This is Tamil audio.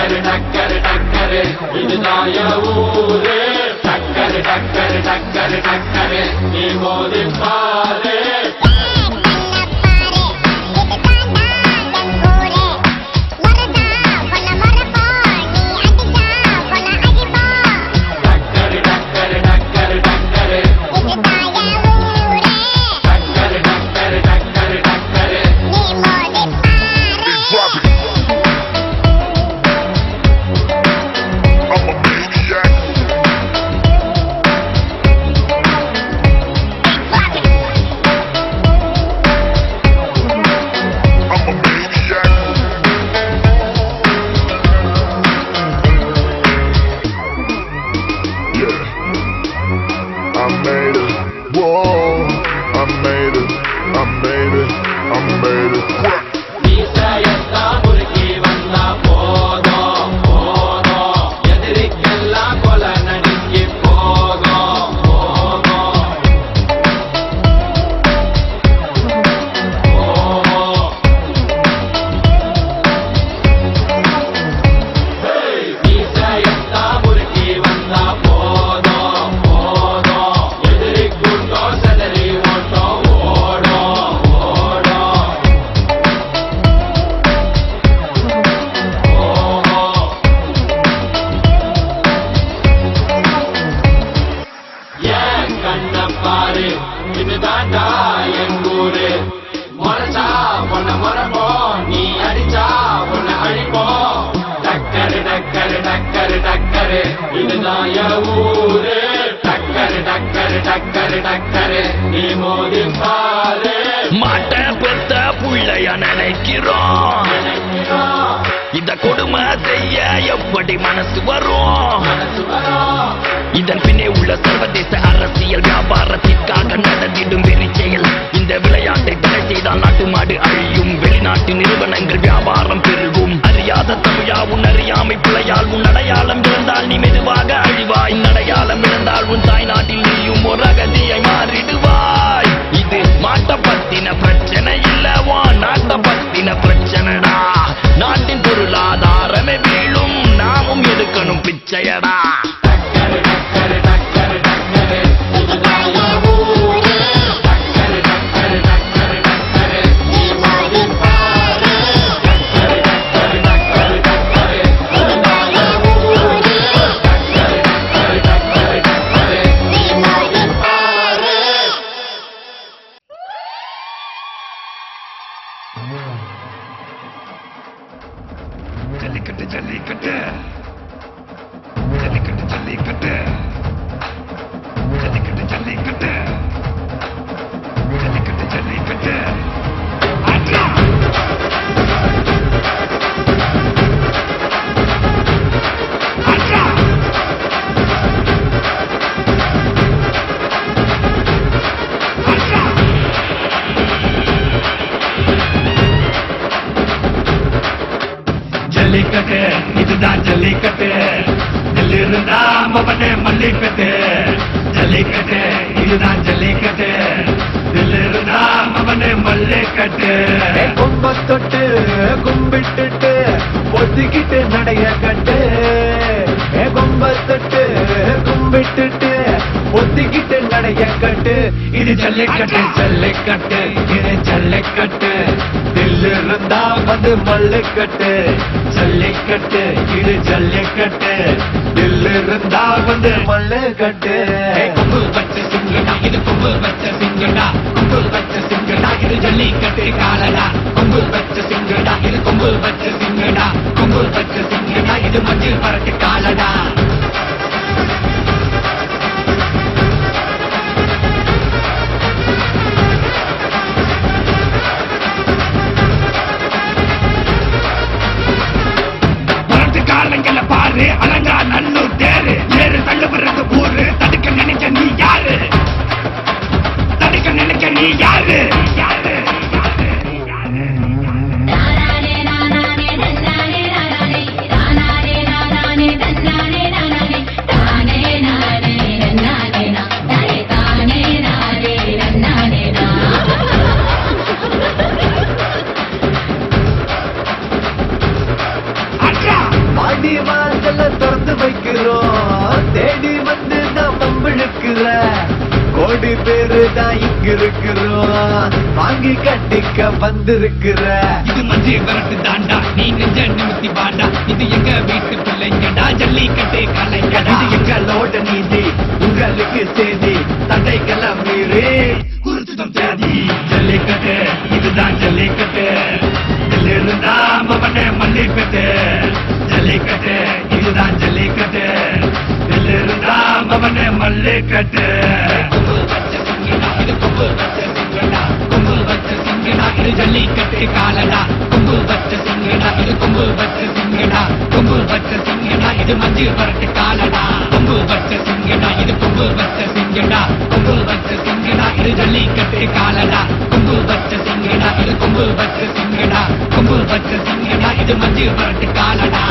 டக்கரு டக்கரு டக்கரு இதுதான் என் ஊரு. டக்கரு டக்கரு டக்கரு டக்கரு நீ மோதி பாரு. இதுதான்டா என் ஊரு. முறைச்சா பொண்ண முறைப்போம், நீ அடிச்சா பொண்ண அழிப்போம். டக்கரு டக்கரு டக்கரு டக்கரு இதுதான் என் ஊரு. டக்கரு டக்கரு டக்கரு டக்கரு நீ மோதி பாரு. மாட்ட பெத்த புள்ளைய நினைக்கிறோம், இத கொடுமை செய்ய எப்படி மனசு வரும்? இதன் பின்னே உள்ள சர்வதேச அரசியல் வியாபாரத்திற்காக நடந்திடும் வெறி செயல். இந்த விளையாட்டை தடை செய்தால் நாட்டு மாடு அழியும், வெளிநாட்டு நிறுவனங்கள் வியாபாரம் பெருகும். அறியாத தமிழா உன் அறியாமை பிழையால் உன் அடையாளம் இழந்தால் நீ மெதுவாக அழிவாய். அடையாளம் இழந்தால் உன் தாய் நாட்டில் நீயும் ஒரு அகதியை மாறிடுவாய். இது மாட்ட பத்தின பிரச்சனை இல்லவா, நாட்ட பத்தின பிரச்சனைடா. நாட்டின் பொருளாதாரமே வீழும், நாமும் எடுக்கணும் பிச்சையடா. ஜல்லிக்கட்டு ஜல்லிக்கட்டு ஜல்லிக்கட்டு ஜல்லிக்கட்டு ஜல்லிக்கட்டு ஜல்லிக்கட்டு ஜல்லிக்கட்டு ஜல்லிக்கட்டு ஜல்லிக்கட்டு இதுதான் ஜல்லிக்கட்டு, இருந்தா மவனே மல்லிக்கட்டு. ஜல்லிக்கட்டு இதுதான் ஜல்லிக்கட்டு, இருந்தா மவனே மல்லிக்கட்டு. கும்பத்தொட்டு கும்பிட்டுட்டு ஒத்திக்கிட்டு நடைய கட்டு. கும்பத்தொட்டு கும்பிட்டுட்டு ஒத்திக்கிட்டு நடைய கட்டு. இது ஜல்லிக்கட்டு ஜல்லிக்கட்டு இது ஜல்லிக்கட்டு, இருந்தா வந்து மல்லுக்கட்டு. ஜல்லிக்கட்டு இது ஜல்லிக்கட்டு, இருந்தா வந்து மல்லுக்கட்டு. கொம்பு வச்ச சிங்கடா இது கொம்பு வச்ச சிங்கடா, கொம்பு வச்ச சிங்கடா இது ஜல்லிக்கட்டு காலடா. கொம்பு வச்ச சிங்கடா இது கொம்பு வச்ச சிங்கடா, கொம்பு வச்ச சிங்கடா இது மஞ்சள் பறக்கு காலடா. பாரு அலங்கா நல்லூர் தேரு ஏறு தள்ளு பிறகு ஊரு. தடுக்க நினைக்க நீ யாரு, தடுக்க நினைக்க நீ யாரு? வாசல திறந்து வைக்கிறோம் தேடி வந்து நாம் நம்பிழுக்கிற கோடி பேரு தான் இங்க இருக்கிறோம் வாங்கி கட்டிக்க வந்திருக்கிற இது மஞ்சு வரட்டு தாண்டா நீ நெஞ்ச நிமித்தி பாண்டா இது எங்க வீட்டு பிள்ளைங்கடா ஜல்லிக்கட்டு கலைஞடா இது எங்களோட நீதி உங்களுக்கு செய்தி தடைக்கெல்லாம் மீறி குறிச்சுதம் தேதி ஜல்லிக்கட்டு இதுதான் ஜல்லிக்கட்டு இருந்தா மவனே மல்லிக்கட்டு ஜல்லிக்கட்டு இதுதான் ஜல்லிக்கட்டு இருந்தா மவனே மல்லிக்கட்டு இது கொம்பு வச்ச சிங்கடா கொம்பு வச்ச சிங்கடா இது ஜல்லிக்கட்டு காலடா கொம்பு வச்ச சிங்கடா இது கொம்பு வச்ச சிங்கடா கொம்பு வச்ச சிங்கடா இது மஞ்சு வரட்டு காலடா கொம்பு வச்ச சிங்கடா இது கொம்பு வச்ச சிங்கடா கொம்பு வச்ச சிங்கடா இது ஜல்லிக்கட்டு காலடா கொம்பு வச்ச சிங்கடா இது கொம்பு வச்ச சிங்கடா கொம்பு வச்ச சிங்கடா இது மஞ்சு வரட்டு காலடா